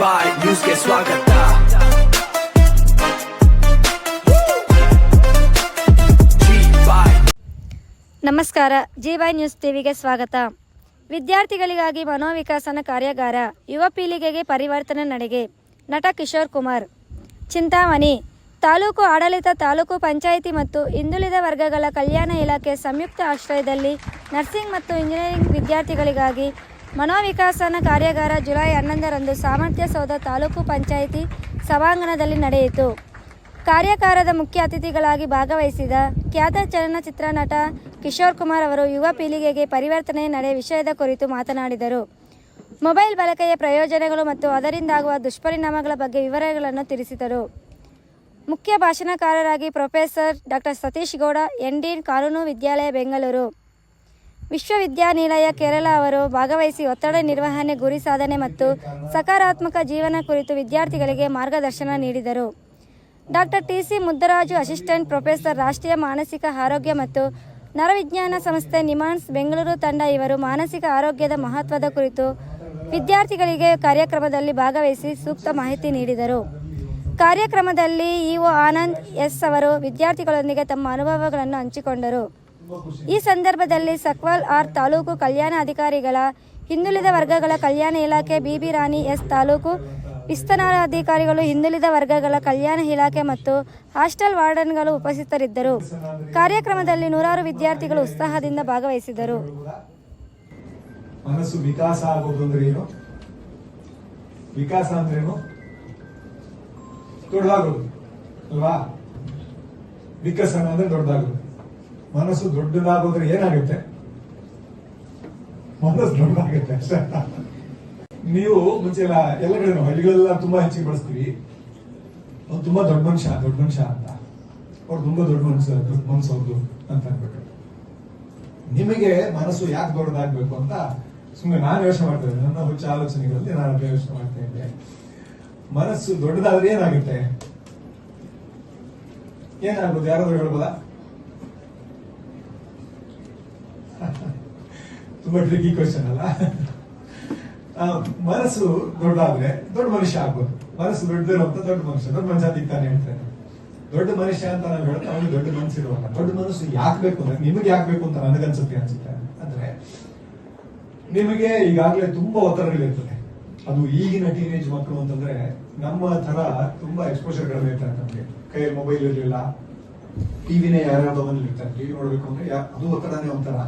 ಬಾಯ್ ನ್ಯೂಸ್ಗೆ ಸ್ವಾಗತ. ನಮಸ್ಕಾರ, ಜಿ-ಬಾಯ್ ನ್ಯೂಸ್ ಟಿವಿಗೆ ಸ್ವಾಗತ. ವಿದ್ಯಾರ್ಥಿಗಳಿಗಾಗಿ ಮನೋವಿಕಾಸನ ಕಾರ್ಯಾಗಾರ, ಯುವ ಪೀಳಿಗೆಗೆ ಪರಿವರ್ತನೆ ನಡೆಗೆ. ನಟ ಕಿಶೋರ್ ಕುಮಾರ್. ಚಿಂತಾಮಣಿ ತಾಲೂಕು ಆಡಳಿತ, ತಾಲೂಕು ಪಂಚಾಯಿತಿ ಮತ್ತು ಹಿಂದುಳಿದ ವರ್ಗಗಳ ಕಲ್ಯಾಣ ಇಲಾಖೆ ಸಂಯುಕ್ತ ಆಶ್ರಯದಲ್ಲಿ ನರ್ಸಿಂಗ್ ಮತ್ತು ಇಂಜಿನಿಯರಿಂಗ್ ವಿದ್ಯಾರ್ಥಿಗಳಿಗಾಗಿ ಮನೋವಿಕಾಸನ ಕಾರ್ಯಾಗಾರ ಜುಲೈ 11ರಂದು ಸಾಮರ್ಥ್ಯ ಸೌಧ ತಾಲೂಕು ಪಂಚಾಯಿತಿ ಸಭಾಂಗಣದಲ್ಲಿ ನಡೆಯಿತು. ಕಾರ್ಯಾಗಾರದ ಮುಖ್ಯ ಅತಿಥಿಗಳಾಗಿ ಭಾಗವಹಿಸಿದ ಖ್ಯಾತ ಚಲನಚಿತ್ರ ನಟ ಕಿಶೋರ್ ಕುಮಾರ್ ಅವರು ಯುವ ಪೀಳಿಗೆಗೆ ಪರಿವರ್ತನೆ ನಡೆ ವಿಷಯದ ಕುರಿತು ಮಾತನಾಡಿದರು. ಮೊಬೈಲ್ ಬಳಕೆಯ ಪ್ರಯೋಜನಗಳು ಮತ್ತು ಅದರಿಂದಾಗುವ ದುಷ್ಪರಿಣಾಮಗಳ ಬಗ್ಗೆ ವಿವರಗಳನ್ನು ತಿಳಿಸಿದರು. ಮುಖ್ಯ ಭಾಷಣಕಾರರಾಗಿ ಪ್ರೊಫೆಸರ್ ಡಾ ಸತೀಶ್ ಗೌಡ, ಎನ್.ಡಿ. ಕಾನೂನು ವಿದ್ಯಾಲಯ ಬೆಂಗಳೂರು ವಿಶ್ವವಿದ್ಯಾನಿಲಯ ಕೇರಳ ಅವರು ಭಾಗವಹಿಸಿ ಒತ್ತಡ ನಿರ್ವಹಣೆ, ಗುರಿ ಸಾಧನೆ ಮತ್ತು ಸಕಾರಾತ್ಮಕ ಜೀವನ ಕುರಿತು ವಿದ್ಯಾರ್ಥಿಗಳಿಗೆ ಮಾರ್ಗದರ್ಶನ ನೀಡಿದರು. ಡಾ ಟಿ.ಸಿ. ಮುದ್ದರಾಜು, ಅಸಿಸ್ಟೆಂಟ್ ಪ್ರೊಫೆಸರ್, ರಾಷ್ಟ್ರೀಯ ಮಾನಸಿಕ ಆರೋಗ್ಯ ಮತ್ತು ನರವಿಜ್ಞಾನ ಸಂಸ್ಥೆ ನಿಮಾನ್ಸ್ ಬೆಂಗಳೂರು ತಂಡ ಇವರು ಮಾನಸಿಕ ಆರೋಗ್ಯದ ಮಹತ್ವದ ಕುರಿತು ವಿದ್ಯಾರ್ಥಿಗಳಿಗೆ ಕಾರ್ಯಕ್ರಮದಲ್ಲಿ ಭಾಗವಹಿಸಿ ಸೂಕ್ತ ಮಾಹಿತಿ ನೀಡಿದರು. ಕಾರ್ಯಕ್ರಮದಲ್ಲಿ ಇಒ ಆನಂದ್ ಎಸ್ ಅವರು ವಿದ್ಯಾರ್ಥಿಗಳೊಂದಿಗೆ ತಮ್ಮ ಅನುಭವಗಳನ್ನು ಹಂಚಿಕೊಂಡರು. ಈ ಸಂದರ್ಭದಲ್ಲಿ ಸಕ್ವಾಲ್ ಆರ್ ತಾಲೂಕು ಕಲ್ಯಾಣ ಅಧಿಕಾರಿಗಳ, ಹಿಂದುಳಿದ ವರ್ಗಗಳ ಕಲ್ಯಾಣ ಇಲಾಖೆ ಬಿ ರಾಣಿ ಎಸ್ ತಾಲೂಕು ವಿಸ್ತರಣಾಧಿಕಾರಿಗಳು, ಹಿಂದುಳಿದ ವರ್ಗಗಳ ಕಲ್ಯಾಣ ಇಲಾಖೆ ಮತ್ತು ಹಾಸ್ಟೆಲ್ ವಾರ್ಡನ್ಗಳು ಉಪಸ್ಥಿತರಿದ್ದರು. ಕಾರ್ಯಕ್ರಮದಲ್ಲಿ ನೂರಾರು ವಿದ್ಯಾರ್ಥಿಗಳು ಉತ್ಸಾಹದಿಂದ ಭಾಗವಹಿಸಿದರು. ಮನಸ್ಸು ವಿಕಾಸ ಆಗೋದು ಅಂದ್ರೆ ಏನು? ವಿಕಾಸ ಅಂದ್ರೇನು? ದೊಡ್ಡದಾಗೋದು ಅಲ್ವಾ? ವಿಕಸನ ಅಂದ್ರೆ ದೊಡ್ಡದಾಗೋದು. ಮನಸ್ಸು ದೊಡ್ಡದಾಗೋದ್ರೆ ಏನಾಗುತ್ತೆ? ಮನಸ್ಸು ದೊಡ್ಡದಾಗುತ್ತೆ ಅಷ್ಟೇ. ನೀವು ಮುಂಚೆ ಎಲ್ಲ ಕಡೆ ಹಳ್ಳಿಗಳೆಲ್ಲ ತುಂಬಾ ಹೆಚ್ಚಿಗೆ ಬಳಸ್ತೀವಿ, ಅವ್ರು ತುಂಬಾ ದೊಡ್ಡ ಮನುಷ್ಯ ಅಂತ, ಅವ್ರು ತುಂಬಾ ದೊಡ್ಡ ಮನಸ್ಸು ಅವ್ರದ್ದು ಅಂತ ಅನ್ಬೇಕು. ನಿಮಗೆ ಮನಸ್ಸು ಯಾಕೆ ದೊಡ್ಡದಾಗ್ಬೇಕು ಅಂತ ಸುಮ್ಮನೆ ನಾನು ಯೋಚನೆ ಮಾಡ್ತಾ ಇದ್ದೆ. ನನ್ನ ಹುಚ್ಚ ಆಲೋಚನೆಗಳಲ್ಲಿ ನಾನು ಯೋಚನೆ ಮಾಡ್ತಾ ಇದ್ದೆ. ಮನಸ್ಸು ದೊಡ್ಡದಾದ್ರೆ ಏನಾಗುತ್ತೆ? ಏನಾಗ್ಬೋದು? ಯಾರಾದ್ರೂ ಹೇಳ್ಬೋದಾ? ತುಂಬಾ ಟ್ರಿಕಿ ಕ್ವಶನ್ ಅಲ್ಲ? ಮನಸ್ಸು ದೊಡ್ಡದಾದ್ರೆ ದೊಡ್ಡ ಮನುಷ್ಯ ಆಗ್ಬೋದು. ಮನಸ್ಸು ದೊಡ್ಡದಿರುವಂತ ದೊಡ್ಡ ಮನುಷ್ಯ ದಿಕ್ತಾನೆ ಹೇಳ್ತಾನೆ. ದೊಡ್ಡ ಮನುಷ್ಯ ಅಂತ ನಾವು ಹೇಳ್ತಾ ಅವ್ನಿಗೆ ದೊಡ್ಡ ಮನಸ್ಸು ಇರುವಾಗ ದೊಡ್ಡ ಮನಸ್ಸು ಯಾಕೆ ಬೇಕು ಅಂದ್ರೆ, ನಿಮಗೆ ಯಾಕೆ ಬೇಕು ಅಂತ ನನಗನ್ಸುತ್ತೆ ಅಂದ್ರೆ, ನಿಮಗೆ ಈಗಾಗಲೇ ತುಂಬಾ ಒತ್ತಡಗಳಿರ್ತದೆ. ಅದು ಈಗಿನ ಟೀನೇಜ್ ಮಕ್ಕಳು ಅಂತಂದ್ರೆ ನಮ್ಮ ತರ ತುಂಬಾ ಎಕ್ಸ್ಪೋಜರ್ ಕಡಿಮೆ ಇರ್ತಾರೆ. ನಮ್ಗೆ ಕೈಯಲ್ಲಿ ಮೊಬೈಲ್ ಇರಲಿಲ್ಲ, ಟಿವಿನೇ ಯಾರ್ಯಾವ್ದೋ ಮನೇಲಿ ಇರ್ತಾರೆ. ಟಿವಿ ನೋಡ್ಬೇಕು ಅಂದ್ರೆ ಅದು ಒತ್ತಡನೇ ಒಂಥರ.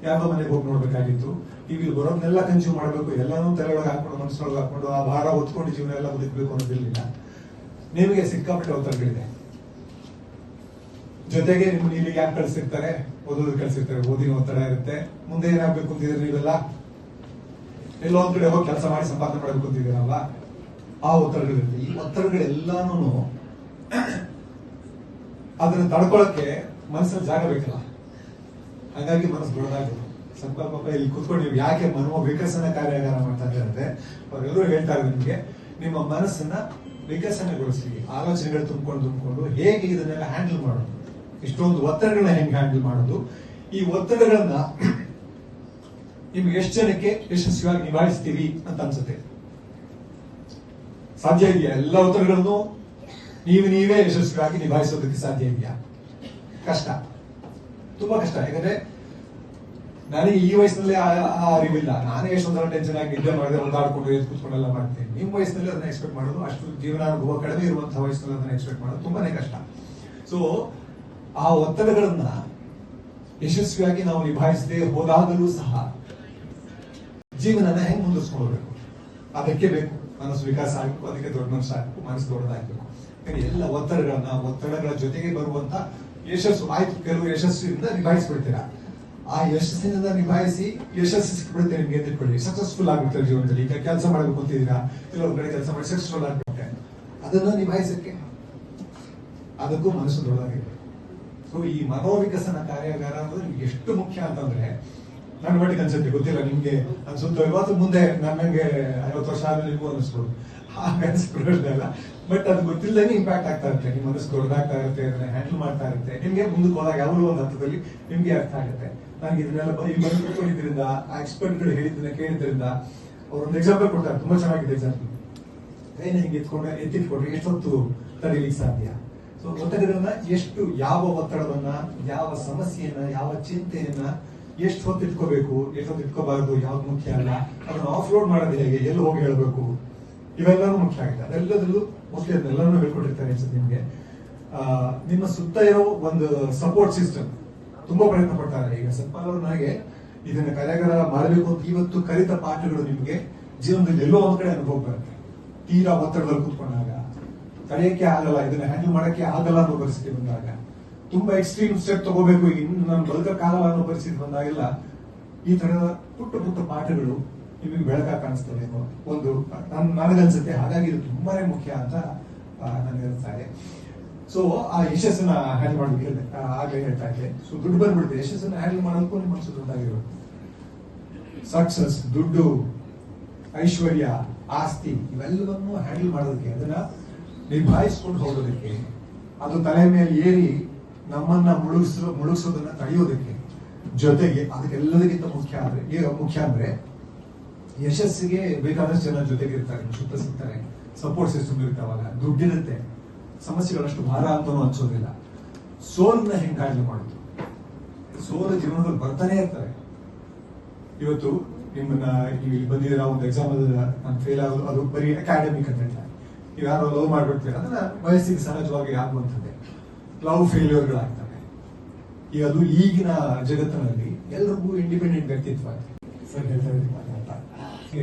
ಯಾವ್ದೋ ಮನೆಗೆ ಹೋಗಿ ನೋಡ್ಬೇಕಾಗಿತ್ತು, ಟಿವಿ ಬರೋದನ್ನೆಲ್ಲ ಕನ್ಸ್ಯೂಮ್ ಮಾಡ್ಬೇಕು, ಎಲ್ಲಾನು ತಲೆಯೊಳಗೆ ಹಾಕೊಂಡು ಮನಸ್ಸೊಳಗೆ ಹಾಕೊಂಡು ಆ ಭಾರ ಹೊತ್ಕೊಂಡು ಜೀವನ ಎಲ್ಲ ಬದುಕಬೇಕು ಅನ್ನೋದಿರ್ಲಿಲ್ಲ. ನಿಮಗೆ ಸಿಕ್ಕಾಪಟ್ಟೆ ಒತ್ತಡಗಳಿದೆ. ಜೊತೆಗೆ ನಿಮ್ಗೆ ಇಲ್ಲಿಗೆ ಯಾಕೆ ಕಳ್ಸಿರ್ತಾರೆ? ಓದೋದಕ್ಕೆ ಕಳ್ಸಿರ್ತಾರೆ. ಓದಿನ ಒತ್ತಡ ಇರುತ್ತೆ. ಮುಂದೆ ಏನಾಗ್ಬೇಕು ಅಂತಿದ್ರೆ ನೀವೆಲ್ಲ ಎಲ್ಲೋ ಒಂದ್ ಕಡೆ ಹೋಗಿ ಕೆಲಸ ಮಾಡಿ ಸಂಪಾದನೆ ಮಾಡಬೇಕು ಅಂತಿದ್ದೀರಲ್ವಾ? ಆ ಒತ್ತಡಗಳಿರುತ್ತೆ. ಈ ಒತ್ತಡಗಳೆಲ್ಲಾನು ಅದನ್ನ ತಡ್ಕೊಳಕ್ಕೆ ಮನಸ್ಸಲ್ಲಿ ಜಾಗ ಬೇಕಲ್ಲ. ಹಾಗಾಗಿ ಮನಸ್ಸು ದೊಡ್ಡದಾಗುತ್ತೆ. ಸ್ವಲ್ಪ ಇಲ್ಲಿ ಕೂತ್ಕೊಂಡು ನೀವು ಯಾಕೆ ಮನೋ ವಿಕಸನ ಕಾರ್ಯಾಗಾರ ಮಾಡ್ತಾ ಇದ್ದಾರೆ? ಅವರೆಲ್ಲರೂ ಹೇಳ್ತಾರೆ ನಿಮ್ಗೆ, ನಿಮ್ಮ ಮನಸ್ಸನ್ನ ವಿಕಸನಗೊಳಿಸಿ, ಆಲೋಚನೆಗಳು ತುಂಬಿಕೊಂಡು ಹೇಗೆ ಇದನ್ನೆಲ್ಲ ಹ್ಯಾಂಡಲ್ ಮಾಡೋದು, ಇಷ್ಟೊಂದು ಒತ್ತಡಗಳನ್ನ ಹೆಂಗೆ ಹ್ಯಾಂಡಲ್ ಮಾಡೋದು, ಈ ಒತ್ತಡಗಳನ್ನ ನಿಮ್ಗೆ ಎಷ್ಟು ಜನಕ್ಕೆ ಯಶಸ್ವಿಯಾಗಿ ನಿಭಾಯಿಸ್ತೀವಿ ಅಂತ ಅನ್ಸುತ್ತೆ? ಸಾಧ್ಯ ಇದೆಯಾ? ಎಲ್ಲ ಒತ್ತಡಗಳನ್ನು ನೀವೇ ಯಶಸ್ವಿಯಾಗಿ ನಿಭಾಯಿಸೋದಕ್ಕೆ ಸಾಧ್ಯ ಇದೆಯಾ? ಕಷ್ಟ, ತುಂಬಾ ಕಷ್ಟ. ಯಾಕಂದ್ರೆ ನನಗೆ ಈ ವಯಸ್ಸಿನಲ್ಲಿ ಆ ಅರಿವಿಲ್ಲ. ನಾನೇ ಎಷ್ಟೊಂದರ ಟೆನ್ಷನ್ ಆಗಿ ನಿದ್ದೆ ಮಾಡಿದೆ, ಓದಾಡ್ಕೊಂಡು ಕೂತ್ಕೊಂಡೆಲ್ಲ ಮಾಡ್ತೀನಿ. ನಿಮ್ಮ ವಯಸ್ಸಿನಲ್ಲಿ ಅದನ್ನ ಎಕ್ಸ್ಪೆಕ್ಟ್ ಮಾಡೋದು, ಅಷ್ಟು ಜೀವನಾನುಭವ ಕಡಿಮೆ ಇರುವಂತಹ ವಯಸ್ಸಿನಲ್ಲಿ ಅದನ್ನ ಎಕ್ಸ್ಪೆಕ್ಟ್ ಮಾಡೋದು ತುಂಬಾನೇ ಕಷ್ಟ. ಸೊ ಆ ಒತ್ತಡಗಳನ್ನ ಯಶಸ್ವಿಯಾಗಿ ನಾವು ನಿಭಾಯಿಸದೆ ಹೋದಾಗಲೂ ಸಹ ಜೀವನನ ಹೆಂಗ್ ಮುಂದುವರಿಸ್ಕೊಳ್ಬೇಕು? ಅದಕ್ಕೆ ಬೇಕು ಮನಸ್ಸು ವಿಕಾಸ ಆಗಬೇಕು. ಅದಕ್ಕೆ ದೊಡ್ಡ ಮನಸ್ಸು ಆಗಬೇಕು, ಮನಸ್ಸು ದೊಡ್ಡದಾಗಬೇಕು. ಎಲ್ಲ ಒತ್ತಡಗಳ ಜೊತೆಗೆ ಬರುವಂತ ಯಶಸ್ಸು ಆಯ್ತು. ಕೆಲವು ಯಶಸ್ಸಿನಿಂದ ನಿಭಾಯಿಸ್ಬಿಡ್ತೀರಾ, ಆ ಯಶಸ್ಸಿನಿಂದ ನಿಭಾಯಿಸಿ ಯಶಸ್ಸು ಸಿಕ್ಬಿಡುತ್ತೆ ನಿಮ್ಗೆ ಅಂತ ಇಟ್ಕೊಳ್ಳಿ. ಸಕ್ಸಸ್ಫುಲ್ ಆಗ್ಬಿಡ್ತಾರೆ ಜೀವನದಲ್ಲಿ. ಈಗ ಕೆಲಸ ಮಾಡಬೇಕು ಅಂತಿದ್ದೀರಾ, ಕೆಲವೊಂದ್ ಕಡೆ ಕೆಲಸ ಮಾಡಿ ಸಕ್ಸಸ್ಫುಲ್ ಆಗ್ಬಿಡುತ್ತೆ. ಅದನ್ನ ನಿಭಾಯಿಸಕ್ಕೆ ಅದಕ್ಕೂ ಮನಸ್ಸು ದೊಡ್ಡದಾಗಿದೆ. ಸೊ ಈ ಮನೋವಿಕಸನ ಕಾರ್ಯಾಗಾರ ಅನ್ನೋದು ನಿಮ್ಗೆ ಎಷ್ಟು ಮುಖ್ಯ ಅಂತಂದ್ರೆ, ನನ್ನ ಮಟ್ಟಿಗೆ ಅನ್ಸುತ್ತೆ, ಗೊತ್ತಿಲ್ಲ ನಿಮ್ಗೆ ಅನ್ಸುತ್ತೋ ಇವತ್ತು ಮುಂದೆ ನಮಗೆ 50 ವರ್ಷ ಆದ್ಮೇಲೆ ನಿಮಗೂ ಅನಿಸ್ಬೋದು. ಹಾಗೆ ಅನ್ಸ್ಬಿಡೋದಲ್ಲ, ಬಟ್ ಅದು ಗೊತ್ತಿಲ್ಲದೇ ಇಂಪ್ಯಾಕ್ಟ್ ಆಗ್ತಾ ಇರುತ್ತೆ. ನಿಮ್ಮ ಮನಸ್ಸು ದೊಡ್ಡದಾಗ್ತಾ ಇರುತ್ತೆ, ಅದನ್ನ ಹ್ಯಾಂಡಲ್ ಮಾಡ್ತಾ ಇರುತ್ತೆ. ನಿಮ್ಗೆ ಮುಂದಕ್ಕೆ ಹೋದಾಗ ಯಾವಾಗಲೂ ಒಂದು ಹಂತದಲ್ಲಿ ನಿಮ್ಗೆ ಅರ್ಥ ಆಗುತ್ತೆ. ನನಗೆ ಇದನ್ನೆಲ್ಲ ಬಂದು ಕೂತ್ಕೊಂಡಿದ್ರಿಂದ, ಆ ಎಕ್ಸ್ಪರ್ಟ್ಗಳು ಹೇಳಿದ್ದನ್ನ ಕೇಳಿದ್ರಿಂದ, ಅವ್ರೊಂದು ಎಕ್ಸಾಂಪಲ್ ಕೊಡ್ತಾರೆ, ತುಂಬಾ ಚೆನ್ನಾಗಿದೆ ಎಕ್ಸಾಂಪಲ್. ಕೈನ ಹಿಂಗೆ ಎತ್ತಿಟ್ಕೊಂಡ್ರೆ ಎಷ್ಟೊತ್ತು ತಡೀಲಿಕ್ಕೆ ಸಾಧ್ಯ. ಸೊ ಒತ್ತಡಗಳನ್ನ ಎಷ್ಟು, ಯಾವ ಒತ್ತಡವನ್ನ, ಯಾವ ಸಮಸ್ಯೆಯನ್ನ, ಯಾವ ಚಿಂತೆಯನ್ನ ಎಷ್ಟು ಹೊತ್ತು ಇಟ್ಕೋಬೇಕು, ಎಷ್ಟು ಹೊತ್ತು ಇಟ್ಕೋಬಾರ್ದು, ಯಾವ್ದು ಮುಖ್ಯ ಅಲ್ಲ, ಅದನ್ನ ಆಫ್ಲೋಡ್ ಮಾಡೋದು ಹೇಗೆ, ಎಲ್ಲಿ ಹೋಗಿ ಹೇಳ್ಬೇಕು, ಇವೆಲ್ಲವೂ ಮುಖ್ಯ ಆಗುತ್ತೆ. ಅದೆಲ್ಲದರಲ್ಲೂ ಮೋಸ್ಟ್ಲಿ ಅದನ್ನೆಲ್ಲನೂ ಹೇಳ್ಕೊಟ್ಟಿರ್ತಾರೆ ಅನ್ಸುತ್ತೆ ನಿಮ್ಗೆ. ನಿಮ್ಮ ಸುತ್ತ ಇರೋ ಒಂದು ಸಪೋರ್ಟ್ ಸಿಸ್ಟಮ್ ತುಂಬಾ ಪ್ರಯತ್ನ ಪಡ್ತಾರೆ. ಈಗ ಸತ್ಪಾಲ್ ಅವರು ನನಗೆ ಇದನ್ನ ಕಾರ್ಯಾಗಾರ ಮಾಡಬೇಕು ಅಂತ ಇವತ್ತು ಕಲಿತ ಪಾಠಗಳು ನಿಮ್ಗೆ ಜೀವನದಲ್ಲಿ ಎಲ್ಲೋ ಒಂದ್ ಕಡೆ ಅನುಭವ ಬರುತ್ತೆ. ತೀರಾ ಒತ್ತಡದಲ್ಲಿ ಕೂತ್ಕೊಂಡಾಗ, ತಡೆಯಕ್ಕೆ ಆಗಲ್ಲ, ಇದನ್ನ ಹ್ಯಾಂಡಲ್ ಮಾಡಕ್ಕೆ ಆಗಲ್ಲ ಅನ್ನೋ ಪರಿಸ್ಥಿತಿ ಬಂದಾಗ, ತುಂಬಾ ಎಕ್ಸ್ಟ್ರೀಮ್ ಸ್ಟೆಪ್ ತಗೋಬೇಕು, ಇನ್ನು ನಾನು ಬದುಕಕ್ಕಾಗಲ್ಲ ಅನ್ನೋ ಪರಿಸ್ಥಿತಿ ಬಂದಾಗೆಲ್ಲ ಈ ತರದ ಪುಟ್ಟ ಪುಟ್ಟ ಪಾಠಗಳು ನಿಮಗೆ ಬೆಳಕಾಗಿ ಕಾಣಿಸ್ತದೆ ಒಂದು ನನಗನ್ಸುತ್ತೆ. ಹಾಗಾಗಿ ಇದು ತುಂಬಾನೇ ಮುಖ್ಯ ಅಂತ ನನಗೆ ಅನಿಸ್ತಾರೆ. ಸೊ ಆ ಯಶಸ್ಸನ್ನ ಹ್ಯಾಂಡಲ್ ಮಾಡೋದಕ್ಕೆ ಆಗ್ಲೇ ಹೇಳ್ತಾ ಇದ್ದೆ. ಸೊ ದುಡ್ಡು ಬಂದ್ಬಿಡುತ್ತೆ, ಯಶಸ್ಸನ್ನ ಹ್ಯಾಂಡಲ್ ಮಾಡೋದಕ್ಕೂ ನಿಮ್ಮ ಮನಸ್ಸು ದುಡ್ಡಾಗಿರುತ್ತೆ. ಸಕ್ಸಸ್, ದುಡ್ಡು, ಐಶ್ವರ್ಯ, ಆಸ್ತಿ ಇವೆಲ್ಲವನ್ನೂ ಹ್ಯಾಂಡಲ್ ಮಾಡೋದಕ್ಕೆ, ಅದನ್ನ ನಿಭಾಯಿಸ್ಕೊಂಡು ಹೋಗೋದಕ್ಕೆ, ಅದು ತಲೆ ಮೇಲೆ ಏರಿ ನಮ್ಮನ್ನ ಮುಳುಗಿಸೋದನ್ನ ತಡೆಯೋದಕ್ಕೆ, ಜೊತೆಗೆ ಅದಕ್ಕೆಲ್ಲದಕ್ಕಿಂತ ಮುಖ್ಯ ಅಂದ್ರೆ ಯಶಸ್ಸಿಗೆ ಬೇಕಾದಷ್ಟು ಜನ ಜೊತೆಗೆ ಇರ್ತಾರೆ, ಸುತ್ತ ಸಿಗ್ತಾರೆ, ಸಪೋರ್ಟ್ ಸಿಸ್ಟಮ್ ಇರ್ತಾವಾಗ, ದುಡ್ಡಿರುತ್ತೆ, ಸಮಸ್ಯೆಗಳಷ್ಟು ಭಾರ ಅಂತನೂ ಅನ್ಸೋದಿಲ್ಲ. ಸೋಲನ್ನ ಹೆಂಗ್ ಹ್ಯಾಂಡಲ್ ಮಾಡೋದು, ಸೋಲು ಜೀವನದಲ್ಲಿ ಬರ್ತಾನೆ ಇರ್ತಾರೆ. ಇವತ್ತು ನಿಮ್ಮನ್ನ ನೀವು ಇಲ್ಲಿ ಬಂದಿದ್ದೀರಾ, ಒಂದು ಎಕ್ಸಾಮ್ ನಾನು ಫೇಲ್ ಆಗೋದು ಅದು ಬರೀ ಅಕಾಡೆಮಿಕ್ ಅಂತ ಹೇಳ್ತಾರೆ. ನೀವು ಯಾರೋ ಲವ್ ಮಾಡ್ಬಿಡ್ತೀರ, ಅದನ್ನ ವಯಸ್ಸಿಗೆ ಸಹಜವಾಗಿ ಆಗುವಂಥದ್ದೇ. ಲವ್ ಫೇಲ್ಯೂರ್ಗಳಾಗ್ತವೆ. ಈಗ ಅದು ಈಗಿನ ಜಗತ್ತಿನಲ್ಲಿ ಎಲ್ರಿಗೂ ಇಂಡಿಪೆಂಡೆಂಟ್ ವ್ಯಕ್ತಿತ್ವ ಸರ್ ಹೇಳ್ತಾ ಮಾತಾಡ್ತಾ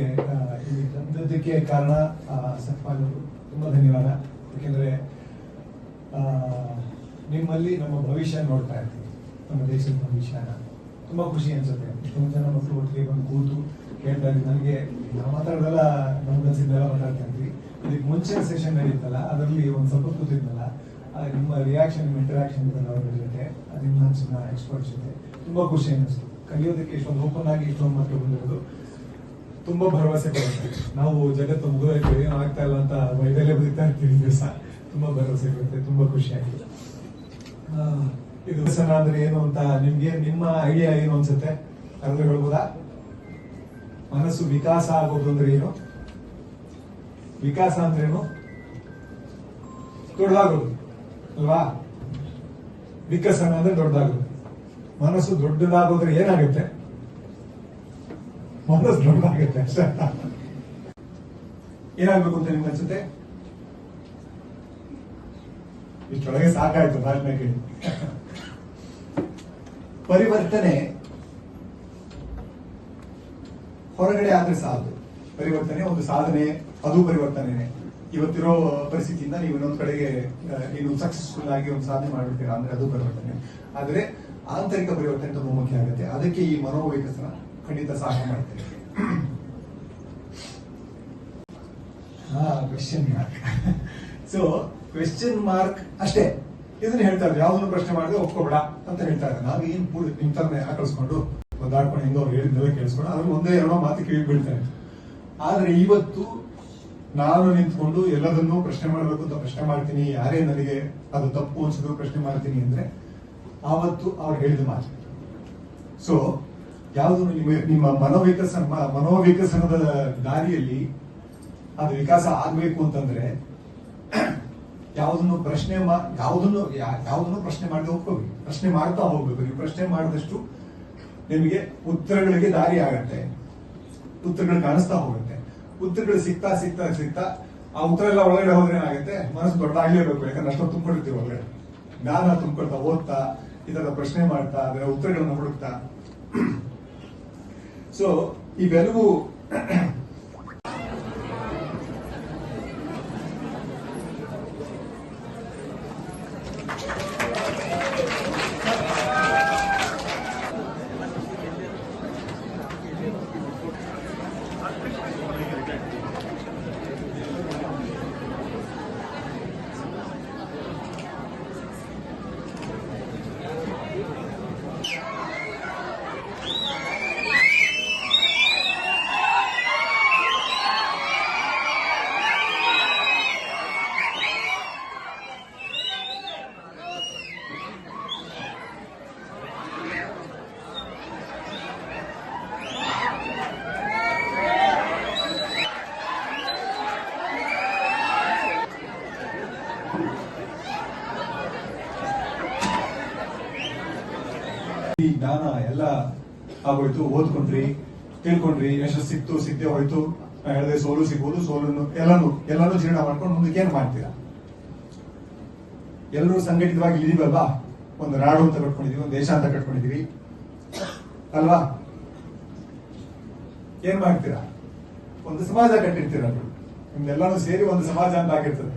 ಇಲ್ಲಿ ಬಂದದ್ದಕ್ಕೆ ಕಾರಣ ಸತ್ಪಾಲ್ ಅವರು, ತುಂಬಾ ಧನ್ಯವಾದ. ಯಾಕೆಂದ್ರೆ ನಿಮ್ಮಲ್ಲಿ ನಮ್ಮ ಭವಿಷ್ಯ ನೋಡ್ತಾ ಇರ್ತೀವಿ, ನಮ್ಮ ದೇಶದ ಭವಿಷ್ಯನ. ತುಂಬಾ ಖುಷಿ ಅನ್ಸುತ್ತೆ. ಇಷ್ಟೊಂದು ಜನ ಮಕ್ಕಳು ಒಟ್ಟಿಗೆ ಬಂದು ಕೂತು ಕೇಳ್ತಾ ಇದ್ವಿ. ನನಗೆ ನಾವು ಮಾತಾಡೋದೆಲ್ಲ ನಮ್ಗನ್ಸಿದ್ದೆಲ್ಲ ಮಾತಾಡ್ತಾ ಇದ್ವಿ. ಇದಕ್ಕೆ ಮುಂಚೆ ಸೆಷನ್ ನಡೀತಲ್ಲ, ಅದರಲ್ಲಿ ಒಂದು ಸ್ವಲ್ಪ ಕೂತಿದ್ನಲ್ಲ, ನಿಮ್ಮ ರಿಯಾಕ್ಷನ್, ನಿಮ್ಮ ಇಂಟರಾಕ್ಷನ್ ಇದ್ದಲ್ಲ ಅವ್ರ ಜೊತೆ, ನಿಮ್ಮ ಎಕ್ಸ್ಪರ್ಟ್ಸ್ ಜೊತೆ ತುಂಬಾ ಖುಷಿ ಅನ್ನಿಸ್ತು. ಕಲಿಯೋದಕ್ಕೆ ಇಷ್ಟೊಂದು ಓಪನ್ ಆಗಿ ಇಷ್ಟೊಂದು ಮಕ್ಕಳು ಬಂದಿರೋದು ತುಂಬಾ ಭರವಸೆ ಕೊಡುತ್ತೆ. ನಾವು ಜಗತ್ತು ಮುಗಿದೋಯ್ತು, ಏನೂ ಆಗ್ತಾ ಇಲ್ಲ ಅಂತ ವೈದ್ಯಲ್ಲೇ ಬದುಕ್ತಾ ಇರ್ತೀವಿ ದಿವಸ. ತುಂಬಾ ಭರವಸೆ ಕೊಡುತ್ತೆ, ತುಂಬಾ ಖುಷಿ ಆಗಿದೆ. ಇದು ವ್ಯಸನ ಅಂದ್ರೆ ಏನು ಅಂತ ನಿಮ್ಗೆ ನಿಮ್ಮ ಐಡಿಯಾ ಏನು ಅನ್ಸುತ್ತೆ? ಅರ್ಧ ಹೇಳ್ಬೋದಾ? ಮನಸ್ಸು ವಿಕಾಸ ಆಗೋದು ಅಂದ್ರೆ ಏನು? ವಿಕಾಸ ಅಂದ್ರೇನು? ದೊಡ್ಡದಾಗೋದು ಅಲ್ವಾ? ವಿಕಸನ ಅಂದ್ರೆ ದೊಡ್ಡದಾಗೋದು. ಮನಸ್ಸು ದೊಡ್ಡದಾಗೋದ್ರೆ ಏನಾಗುತ್ತೆ? ಮನಸ್ಸು ದೊಡ್ಡದಾಗುತ್ತೆ ಅಷ್ಟೇ. ಏನಾಗ್ಬೇಕು ಅಂತ ನಿಮ್ಗೆ ಅನ್ಸುತ್ತೆ? ಇಷ್ಟೊಳಗೆ ಸಾಕಾಯ್ತು ಭಾಷಣ ಕೇಳಿ. ಪರಿವರ್ತನೆ ಹೊರಗಡೆ ಆದ್ರೆ ಸಾಲದು. ಪರಿವರ್ತನೆ ಒಂದು ಸಾಧನೆ, ಅದು ಪರಿವರ್ತನೆ. ಇವತ್ತಿರೋ ಪರಿಸ್ಥಿತಿಯಿಂದ ನೀವು ಇನ್ನೊಂದ್ ಕಡೆಗೆ ನೀವು ಸಕ್ಸಸ್ಫುಲ್ ಆಗಿ ಒಂದು ಸಾಧನೆ ಮಾಡ್ಬಿಡ್ತೀರಾ ಅಂದ್ರೆ ಅದು ಪರಿವರ್ತನೆ. ಆದ್ರೆ ಆಂತರಿಕ ಪರಿವರ್ತನೆ ತುಂಬಾ ಮುಖ್ಯ ಆಗುತ್ತೆ. ಅದಕ್ಕೆ ಈ ಮನೋವಿಕಸನ ಖಂಡಿತ ಸಹಾಯ ಮಾಡ್ತೇನೆ. Question mark. So question mark ಅಷ್ಟೇ. ಇದನ್ನ ಹೇಳ್ತಾರೆ, ಯಾವ್ದನ್ನು ಪ್ರಶ್ನೆ ಮಾಡಿದ್ರೆ ಒಪ್ಕೋಬೇಡ ಅಂತ ಹೇಳ್ತಾರೆ. ನಾವು ಏನ್ ನಿಮ್ ತರನೇ ಹಾಕಲ್ಸ್ಕೊಂಡು ಒದ್ದಾಡ್ಕೊಂಡು ಹೆಂಗೋ ಅವ್ರು ಹೇಳಿದ್ದೆಲ್ಲ ಕೇಳಿಸ್ಕೊಂಡು ಅದ್ರಲ್ಲಿ ಒಂದೇ ಎರಡೋ ಮಾತು ಕಿವಿ ಬೀಳ್ತಾರೆ. ಆದ್ರೆ ಇವತ್ತು ನಾನು ನಿಂತ್ಕೊಂಡು ಎಲ್ಲದನ್ನೂ ಪ್ರಶ್ನೆ ಮಾಡ್ಬೇಕು ಅಂತ ಪ್ರಶ್ನೆ ಮಾಡ್ತೀನಿ, ಯಾರೇ ನನಗೆ ಅದು ತಪ್ಪು ಅನ್ಸಿದ್ರು ಪ್ರಶ್ನೆ ಮಾಡ್ತೀನಿ ಅಂದ್ರೆ ಆವತ್ತು ಅವ್ರು ಹೇಳಿದ ಮಾತು. ಸೊ ಯಾವುದು ನಿಮ್ಮ ಮನೋವಿಕಸನದ ದಾರಿಯಲ್ಲಿ ಅದು ವಿಕಾಸ ಆಗ್ಬೇಕು ಅಂತಂದ್ರೆ ಯಾವುದನ್ನು ಪ್ರಶ್ನೆ ಮಾಡದೆ ಹೋಗ್ಬೇಕು. ಪ್ರಶ್ನೆ ಮಾಡ್ತಾ ಹೋಗ್ಬೇಕು. ನೀವು ಪ್ರಶ್ನೆ ಮಾಡಿದಷ್ಟು ನಿಮಗೆ ಉತ್ತರಗಳಿಗೆ ದಾರಿ ಆಗತ್ತೆ, ಉತ್ತರಗಳು ಕಾಣಿಸ್ತಾ ಹೋಗುತ್ತೆ. ಉತ್ತರಗಳು ಸಿಗ್ತಾ ಸಿಗ್ತಾ ಸಿಗ್ತಾ ಆ ಉತ್ತರ ಎಲ್ಲ ಒಳಗಡೆ ಹೋದ್ರೆ ಏನಾಗುತ್ತೆ? ಮನಸ್ಸು ದೊಡ್ಡ ಆಗ್ಲೇಬೇಕು. ಯಾಕಂದ್ರೆ ಅಷ್ಟೊಂದು ತುಂಬಿಕೊಳ್ತೀವಿ ಒಳಗಡೆ. ಜ್ಞಾನ ತುಂಬಿಕೊಳ್ತಾ, ಓದ್ತಾ, ಈ ತರ ಪ್ರಶ್ನೆ ಮಾಡ್ತಾ, ಅದರ ಉತ್ತರಗಳನ್ನ ಹುಡುಕ್ತಾ. ಸೊ ಇವೆಲ್ಲವೂ ಜ್ಞಾನ ಎಲ್ಲ ಆಗೋಯ್ತು, ಓದ್ಕೊಂಡ್ರಿ, ತಿಳ್ಕೊಂಡ್ರಿ, ಯಶಸ್ಸು ಸಿಕ್ತು, ಸಿಗದೆ ಹೋಯ್ತು, ಹೇಳಿದ್ರೆ ಸೋಲು ಸಿಗ್ಬೋದು, ಸೋಲನ್ನು ಎಲ್ಲಾನು ಜೀರ್ಣ ಮಾಡ್ಕೊಂಡು ಮುಂದಕ್ಕೆ ಏನ್ ಮಾಡ್ತೀರಾ? ಎಲ್ಲರೂ ಸಂಘಟಿತವಾಗಿ ಇದೀವಲ್ವಾ? ಒಂದು ನಾಡು ಅಂತ ಕಟ್ಕೊಂಡಿದೀವಿ, ಒಂದು ದೇಶ ಅಂತ ಕಟ್ಕೊಂಡಿದೀವಿ ಅಲ್ವಾ? ಏನ್ ಮಾಡ್ತೀರಾ? ಒಂದು ಸಮಾಜ ಕಟ್ಟಿರ್ತೀರ, ನಿಮ್ದೆಲ್ಲಾನು ಸೇರಿ ಒಂದು ಸಮಾಜ ಅಂತ ಆಗಿರ್ತದೆ.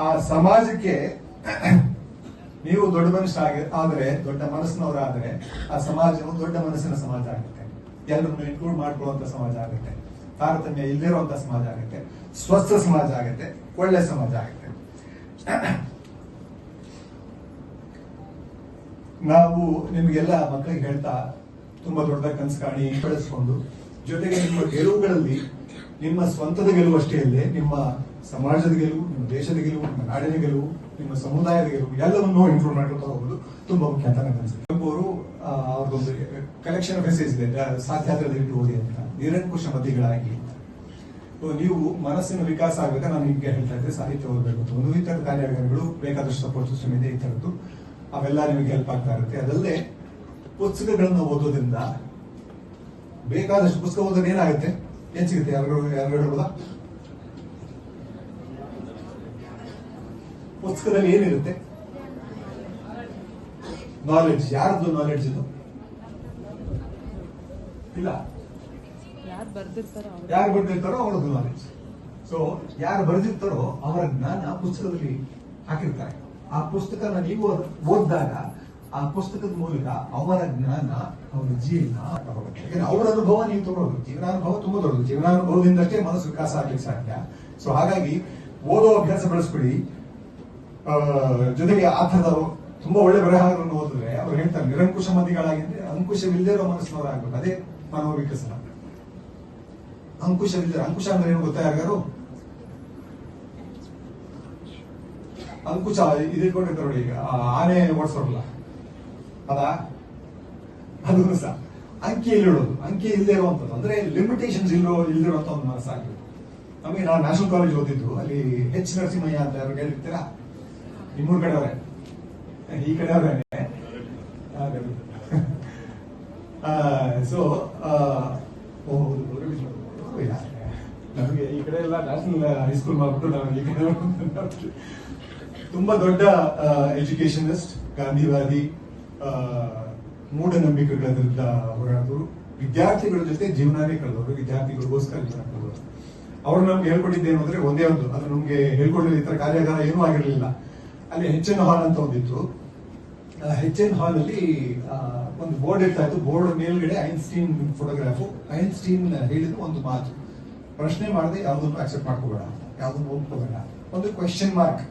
ಆ ಸಮಾಜಕ್ಕೆ ನೀವು ದೊಡ್ಡ ಮನುಷ್ಯ ಆದ್ರೆ, ದೊಡ್ಡ ಮನಸ್ಸಿನವರಾದ್ರೆ, ಆ ಸಮಾಜವು ದೊಡ್ಡ ಮನಸ್ಸಿನ ಸಮಾಜ ಆಗುತ್ತೆ. ಎಲ್ಲರನ್ನು ಇನ್ಕ್ಲೂಡ್ ಮಾಡ್ಕೊಳ್ಳುವಂತ ಸಮಾಜ ಆಗುತ್ತೆ, ತಾರತಮ್ಯ ಇಲ್ಲಿರುವಂತ ಸಮಾಜ ಆಗುತ್ತೆ, ಸ್ವಸ್ಥ ಸಮಾಜ ಆಗುತ್ತೆ, ಒಳ್ಳೆ ಸಮಾಜ ಆಗುತ್ತೆ. ನಾವು ನಿಮ್ಗೆಲ್ಲ ಮಕ್ಕಳಿಗೆ ಹೇಳ್ತಾ ತುಂಬಾ ದೊಡ್ಡದಾಗಿ ಕನಸು ಕಾಣಿ, ಬೆಳೆಸ್ಕೊಂಡು, ಜೊತೆಗೆ ನಿಮ್ಮ ಗೆಲುವುಗಳಲ್ಲಿ ನಿಮ್ಮ ಸ್ವಂತದ ಗೆಲುವು ಅಷ್ಟೇ ಅಲ್ಲದೆ ನಿಮ್ಮ ಸಮಾಜದ ಗೆಲುವು, ನಿಮ್ಮ ದೇಶದ ಗೆಲುವು, ನಿಮ್ಮ ನಾಡಿನ ಗೆಲುವು, ನಿಮ್ಮ ಸಮುದಾಯದ ಗೆಲುವು ಎಲ್ಲವನ್ನೂ ಇಂಪ್ರೂವ್ ಮಾಡ್ಕೊತಾ ಹೋಗೋದು ತುಂಬಾ ಮುಖ್ಯ ಅಂತ ನನಗೆ ಅನ್ಸುತ್ತೆ. ಅವರು ಅವ್ರದ್ದೊಂದು ಕಲೆಕ್ಷನ್ ಆಫ್ ಎಸೇಸ್ ಇದೆ, ಸಾಧ್ಯಾತ್ರದಲ್ಲಿ ಓದಿ ಅಂತ, ನಿರಂಕುಶ ಮತಿಗಳಾಗಿ. ನೀವು ಮನಸ್ಸಿನ ವಿಕಾಸ ಆಗ್ಬೇಕಾದ್ರೆ ನಾನು ನಿಮ್ಗೆ ಹೇಳ್ತಾ ಇದ್ದೆ, ಸಾಹಿತ್ಯ ಓದಬೇಕು ಅಂತ. ಒಂದು ಈ ತರದ ಕಾರ್ಯಾಗಾರಗಳು ಬೇಕಾದಷ್ಟು ಸಪೋರ್ಟ್ ಸಿಸ್ಟಮ್ ಇದೆ, ಈ ತರದ್ದು ಅವೆಲ್ಲ ನಿಮಗೆ ಹೆಲ್ಪ್ ಆಗ್ತಾ ಇರುತ್ತೆ. ಅದಲ್ಲದೆ ಪುಸ್ತಕಗಳನ್ನು ಓದೋದ್ರಿಂದ, ಬೇಕಾದಷ್ಟು ಪುಸ್ತಕ ಓದೋದು ಏನಾಗುತ್ತೆ, ಏನ್ ಸಿಗುತ್ತೆ? ಯಾರು ಹೇಳ್ಬೋದಾ? ಪುಸ್ತಕದಲ್ಲಿ ಏನಿರುತ್ತೆ? ನಾಲೆಡ್ಜ್. ಯಾರದ್ದು ನಾಲೆಡ್ಜ್ ಇದು? ಇಲ್ಲ, ಯಾರು ಬರ್ದಿರ್ತಾರೋ ಅವ್ರದ್ದು ನಾಲೆಡ್ಜ್. ಸೊ ಯಾರು ಬರ್ದಿರ್ತಾರೋ ಅವರ ಜ್ಞಾನ ಪುಸ್ತಕದಲ್ಲಿ ಹಾಕಿರ್ತಾರೆ. ಆ ಪುಸ್ತಕನ ನೀವು ಓದಿದಾಗ ಆ ಪುಸ್ತಕದ ಮೂಲಕ ಅವರ ಜ್ಞಾನ, ಅವರ ಜೀವನ ಹೋಗುತ್ತೆ. ಯಾಕಂದ್ರೆ ಅವರ ಅನುಭವ ನೀವು ತಗೊಳ್ಳೋದು. ಜೀವನಾನುಭವ ತುಂಬಾ ದೊಡ್ಡದು. ಜೀವನಾನುಭವದಿಂದಷ್ಟೇ ಮನಸ್ಸು ವಿಕಾಸ ಆಗ್ಲಿಕ್ಕೆ ಸಾಧ್ಯ. ಸೊ ಹಾಗಾಗಿ ಓದೋ ಅಭ್ಯಾಸ ಬೆಳೆಸ್ಬಿಡಿ. ಜೊತೆಗೆ ಆ ಥರದ ತುಂಬಾ ಒಳ್ಳೆ ಬರಹಗಳನ್ನು ಓದಿದ್ರೆ ಅವ್ರು ಹೇಳ್ತಾರೆ, ನಿರಂಕುಶ ಮತಿಗಳಾಗಿದ್ರೆ ಅಂಕುಶವಿಲ್ಲದೆ ಇರೋ ಮನಸ್ಸಿನವರಾಗಬೇಕು. ಅದೇ ಮಾನವ ವಿಕಸನ. ಅಂಕುಶವಿಲ್ಲದೆ, ಅಂಕುಶ ಅಂದ್ರೆ ಏನು ಗೊತ್ತಾ ಯಾರು? ಅಂಕುಶ ಇದಿಟ್ಕೊಂಡಿರ್ತಾರೆ ನೋಡಿ, ಈಗ ಆನೆ ಓಡಿಸೋರಲ್ಲ, ಅದು ಸಹ ಅಂಕಿ ಇಲ್ಲಿಡೋದು. ಅಂಕಿ ಇಲ್ಲದೆ ಇರುವಂತದ್ದು ಅಂದ್ರೆ ಲಿಮಿಟೇಷನ್ಸ್ ಇಲ್ದಿರುವಂತ ಒಂದು ಮನಸ್ಸಾಗಿರೋದು. ನಮಗೆ ನಾವು ನ್ಯಾಷನಲ್ ಕಾಲೇಜ್ ಓದಿದ್ದು, ಅಲ್ಲಿ ಎಚ್ ನರಸಿಂಹಯ್ಯ ಅಂತ ಯಾರು ಹೇಳಿರ್ತೀರಾ? ನಿಮ್ಮೂರ್ ಕಡೆಯವರೇ, ಈ ಕಡೆಯವರೇ. ಸೊ ನಮಗೆ ಈ ಕಡೆ ಎಲ್ಲ ನ್ಯಾಷನಲ್ ಹೈಸ್ಕೂಲ್ ಮಾಡ್ಬಿಟ್ಟು ನಾವು ಈ ಕಡೆ ತುಂಬಾ ದೊಡ್ಡ ಎಜುಕೇಶನಿಸ್ಟ್, ಗಾಂಧಿವಾದಿ, ಮೂಢನಂಬಿಕೆಗಳ ವಿರುದ್ಧ ಹೋರಾಡಿದವರು, ವಿದ್ಯಾರ್ಥಿಗಳ ಜೊತೆ ಜೀವನನೇ ಕಳೆದವರು, ವಿದ್ಯಾರ್ಥಿಗಳಿಗೋಸ್ಕರ ಜೀವನ ಕಳೆದವರು. ಅವ್ರು ನಮ್ಗೆ ಹೇಳ್ಕೊಟ್ಟಿದ್ದೇನು ಅಂದ್ರೆ ಒಂದೇ ಒಂದು, ಅದು ನಮ್ಗೆ ಹೇಳ್ಕೊಟ್ಟಿರೋ ಈ ತರ ಕಾರ್ಯಾಗಾರ ಏನೂ ಆಗಿರಲಿಲ್ಲ. ಅಲ್ಲಿ HN ಹಾಲ್ ಅಂತ ಒಂದಿತ್ತು. HN ಹಾಲ್ ಅಲ್ಲಿ ಒಂದು ಬೋರ್ಡ್ ಇರ್ತಾ ಇತ್ತು. ಬೋರ್ಡ್ ಮೇಲ್ಗಡೆ ಐನ್ಸ್ಟೀನ್ ಫೋಟೋಗ್ರಾಫು. ಐನ್ಸ್ಟೀನ್ ಹೇಳಿದ ಒಂದು ಮಾತು, ಪ್ರಶ್ನೆ ಮಾಡದೆ ಯಾವುದನ್ನು ಅಕ್ಸೆಪ್ಟ್ ಮಾಡ್ಕೋಬೇಡ, ಯಾವುದನ್ನು ಒಪ್ಕೋಬೇಡ, ಒಂದು ಕ್ವೆಶ್ಚನ್ ಮಾರ್ಕ್